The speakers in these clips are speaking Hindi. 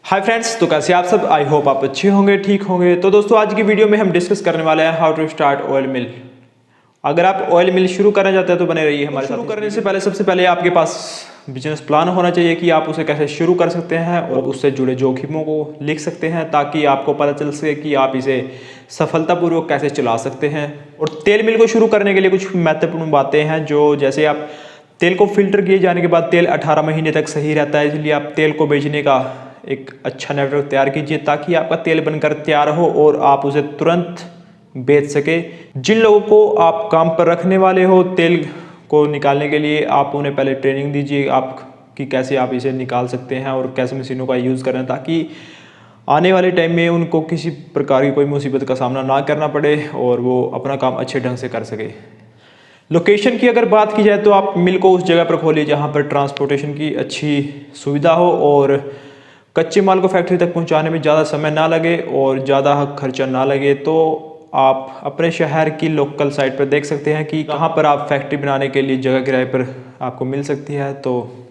हाय फ्रेंड्स, तो कैसे आप सब। आई होप आप अच्छे होंगे, ठीक होंगे। तो दोस्तों आज की वीडियो में हम डिस्कस करने वाले हैं हाउ टू स्टार्ट ऑयल मिल। अगर आप ऑयल मिल शुरू करना चाहते हैं तो बने रहिए हमारे साथ। शुरू करने से पहले सबसे पहले आपके पास बिजनेस प्लान होना चाहिए कि आप उसे कैसे शुरू कर सकते हैं और उससे जुड़े जोखिमों को लिख सकते हैं ताकि आपको पता चल सके कि आप इसे सफलतापूर्वक कैसे चला सकते हैं। और तेल मिल को शुरू करने के लिए कुछ महत्वपूर्ण बातें हैं, जो जैसे आप तेल को फिल्टर किए जाने के बाद तेल 18 महीने तक सही रहता है, इसलिए आप तेल को बेचने का एक अच्छा नेटवर्क तैयार कीजिए ताकि आपका तेल बनकर तैयार हो और आप उसे तुरंत बेच सके। जिन लोगों को आप काम पर रखने वाले हो तेल को निकालने के लिए, आप उन्हें पहले ट्रेनिंग दीजिए आप कि कैसे आप इसे निकाल सकते हैं और कैसे मशीनों का यूज़ करें ताकि आने वाले टाइम में उनको किसी प्रकार की कोई मुसीबत का सामना ना करना पड़े और वो अपना काम अच्छे ढंग से कर सके। लोकेशन की अगर बात की जाए तो आप मिल को उस जगह पर खोलिए जहाँ पर ट्रांसपोर्टेशन की अच्छी सुविधा हो और कच्चे माल को फैक्ट्री तक पहुंचाने में ज़्यादा समय ना लगे और ज़्यादा खर्चा ना लगे। तो आप अपने शहर की लोकल साइट पर देख सकते हैं कि कहाँ पर आप फैक्ट्री बनाने के लिए जगह किराए पर आपको मिल सकती है, तो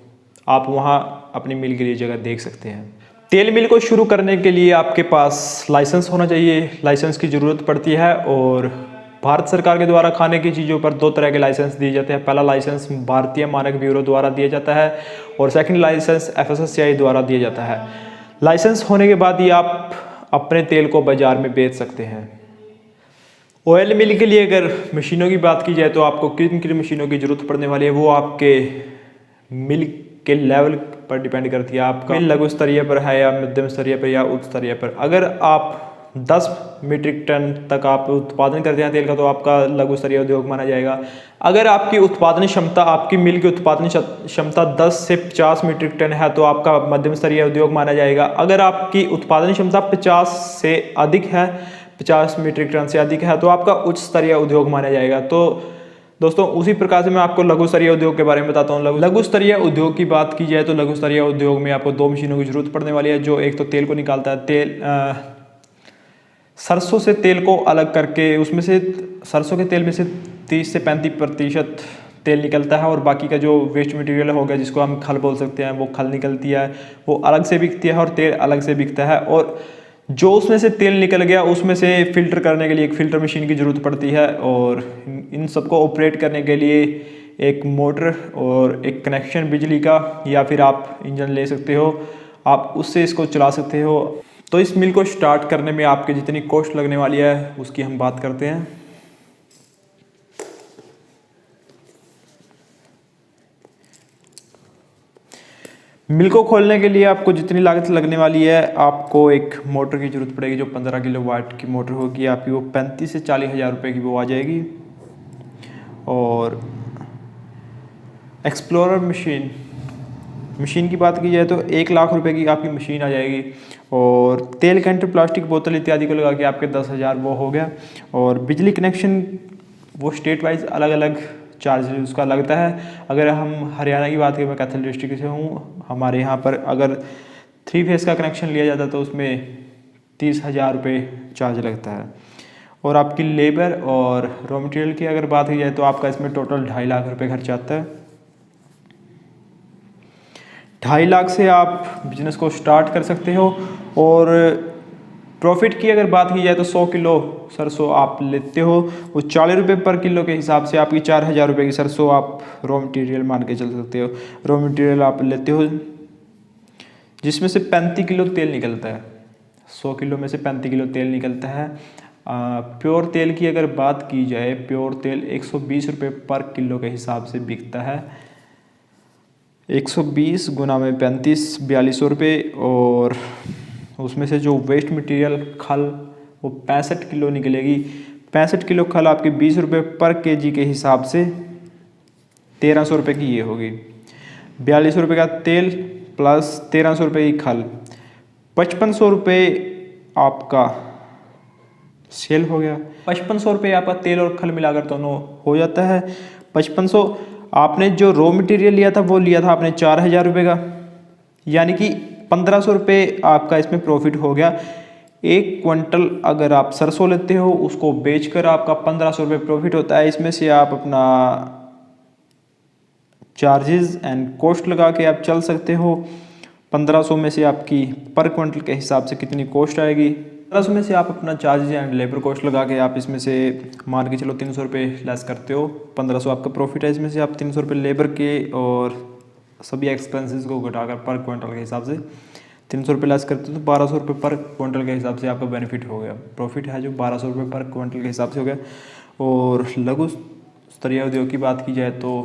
आप वहाँ अपनी मिल के लिए जगह देख सकते हैं। तेल मिल को शुरू करने के लिए आपके पास लाइसेंस होना चाहिए। लाइसेंस की ज़रूरत पड़ती है और भारत सरकार के द्वारा खाने की चीज़ों पर दो तरह के लाइसेंस दिए जाते हैं। पहला लाइसेंस भारतीय मानक ब्यूरो द्वारा दिया जाता है और सेकंड लाइसेंस FSSAI द्वारा दिया जाता है। लाइसेंस होने के बाद ही आप अपने तेल को बाजार में बेच सकते हैं। ऑयल मिल के लिए अगर मशीनों की बात की जाए तो आपको किन किन मशीनों की ज़रूरत पड़ने वाली है वो आपके मिल के लेवल पर डिपेंड करती है। आपका मिल लघु स्तरीय पर है या मध्यम स्तरीय पर या उच्च स्तरीय पर। अगर आप 10 मीट्रिक टन तक आप उत्पादन करते हैं तेल का तो आपका लघु स्तरीय उद्योग माना जाएगा। अगर आपकी उत्पादन क्षमता, आपकी मिल की उत्पादन क्षमता 10 से 50 मीट्रिक टन है तो आपका मध्यम स्तरीय उद्योग माना जाएगा। अगर आपकी उत्पादन क्षमता 50 से अधिक है, 50 मीट्रिक टन से अधिक है तो आपका उच्च स्तरीय उद्योग माना जाएगा। तो दोस्तों उसी प्रकार से मैं आपको लघु स्तरीय उद्योग के बारे में बताता हूँ। लघु स्तरीय उद्योग की बात की जाए तो लघु स्तरीय उद्योग में आपको दो मशीनों की जरूरत पड़ने वाली है, जो एक तो तेल को निकालता है। सरसों से तेल को अलग करके उसमें से सरसों के तेल में से 30 से 35% तेल निकलता है और बाकी का जो वेस्ट मटेरियल हो गया जिसको हम खल बोल सकते हैं, वो खल निकलती है, वो अलग से बिकती है और तेल अलग से बिकता है। और जो उसमें से तेल निकल गया उसमें से फिल्टर करने के लिए एक फ़िल्टर मशीन की ज़रूरत पड़ती है और इन सबको ऑपरेट करने के लिए एक मोटर और एक कनेक्शन बिजली का या फिर आप इंजन ले सकते हो, आप उससे इसको चला सकते हो। तो इस मिल को स्टार्ट करने में आपके जितनी कॉस्ट लगने वाली है उसकी हम बात करते हैं। मिल को खोलने के लिए आपको जितनी लागत लगने वाली है, आपको एक मोटर की जरूरत पड़ेगी जो 15 किलोवाट की मोटर होगी आपकी, वो 35 से 40 हज़ार रुपये की वो आ जाएगी। और एक्सप्लोरर मशीन की बात की जाए तो 1 लाख रुपए की आपकी मशीन आ जाएगी और तेल कैंटर, प्लास्टिक बोतल इत्यादि को लगा के आपके 10,000 वो हो गया। और बिजली कनेक्शन वो स्टेट वाइज अलग अलग चार्ज उसका लगता है। अगर हम हरियाणा की बात करें, मैं कैथल डिस्ट्रिक्ट से हूँ, हमारे यहाँ पर अगर 3 फेस का कनेक्शन लिया जाता है तो उसमें 30,000 रुपये चार्ज लगता है। और आपकी लेबर और रॉ मटेरियल की अगर बात की जाए तो आपका इसमें टोटल 2.5 लाख रुपये खर्च आता है। 2.5 लाख से आप बिजनेस को स्टार्ट कर सकते हो। और प्रॉफिट की अगर बात की जाए तो 100 किलो सरसों आप लेते हो, वो 40 रुपये पर किलो के हिसाब से आपकी 4,000 रुपये की सरसों आप रॉ मटेरियल मान के चल सकते हो। रॉ मटेरियल आप लेते हो जिसमें से 35 किलो तेल निकलता है। 100 किलो में से 35 किलो तेल निकलता है। प्योर तेल की अगर बात की जाए, प्योर तेल 120 रुपये पर किलो के हिसाब से बिकता है। 120 गुना में 35, 4200 रुपये। और उसमें से जो वेस्ट मटेरियल खल वो 65 किलो निकलेगी। 65 किलो खल आपके 20 रुपये पर केजी के हिसाब से 1300 रुपये की ये होगी। 4200 रुपये का तेल प्लस 1300 रुपये की खल, 5500 रुपये आपका सेल हो गया। 5500 रुपये आपका तेल और खल मिलाकर दोनों हो जाता है 5500। आपने जो रॉ मटेरियल लिया था वो लिया था आपने 4,000 रुपये का, यानी कि 1500 रुपये आपका इसमें प्रॉफिट हो गया। 1 क्विंटल अगर आप सरसों लेते हो उसको बेचकर आपका 1500 रुपये प्रॉफिट होता है। इसमें से आप अपना चार्जेस एंड कॉस्ट लगा के आप चल सकते हो। 1500 में से आपकी पर क्विंटल के हिसाब से कितनी कॉस्ट आएगी। 1500 में से आप अपना चार्जेज एंड लेबर कॉस्ट लगा के आप इसमें से मान के चलो 300 रुपये लेस करते हो। 1500 आपका प्रॉफिट है, इसमें से आप 300 रुपये लेबर के और सभी एक्सपेंसेस को घटाकर पर क्विंटल के हिसाब से 300 रुपये लेस करते हो तो 1200 रुपये पर क्विंटल के हिसाब से आपका बेनिफिट हो गया। प्रॉफिट है जो 1200 रुपये पर क्विंटल के हिसाब से हो गया। और लघु स्तरीय उद्योग की बात की जाए तो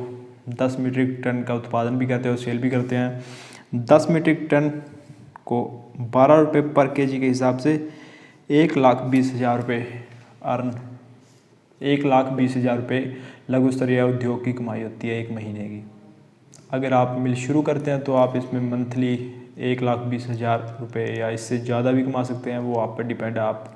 10 मीट्रिक टन का उत्पादन भी करते हैं और सेल भी करते हैं। 10 मीट्रिक टन को 12 रुपये पर केजी के हिसाब से 1,20,000 रुपये अर्न 1,20,000 रुपये लघु स्तरीय उद्योग की कमाई होती है एक महीने की। अगर आप मिल शुरू करते हैं तो आप इसमें मंथली 1,20,000 रुपये या इससे ज़्यादा भी कमा सकते हैं, वो आप पर डिपेंड है आप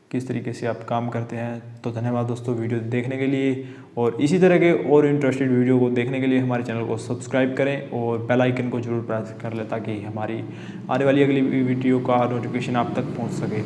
किस तरीके से आप काम करते हैं। तो धन्यवाद दोस्तों वीडियो देखने के लिए, और इसी तरह के और इंटरेस्टेड वीडियो को देखने के लिए हमारे चैनल को सब्सक्राइब करें और बेल आइकन को जरूर प्रेस कर लें ताकि हमारी आने वाली अगली वीडियो का नोटिफिकेशन आप तक पहुंच सके।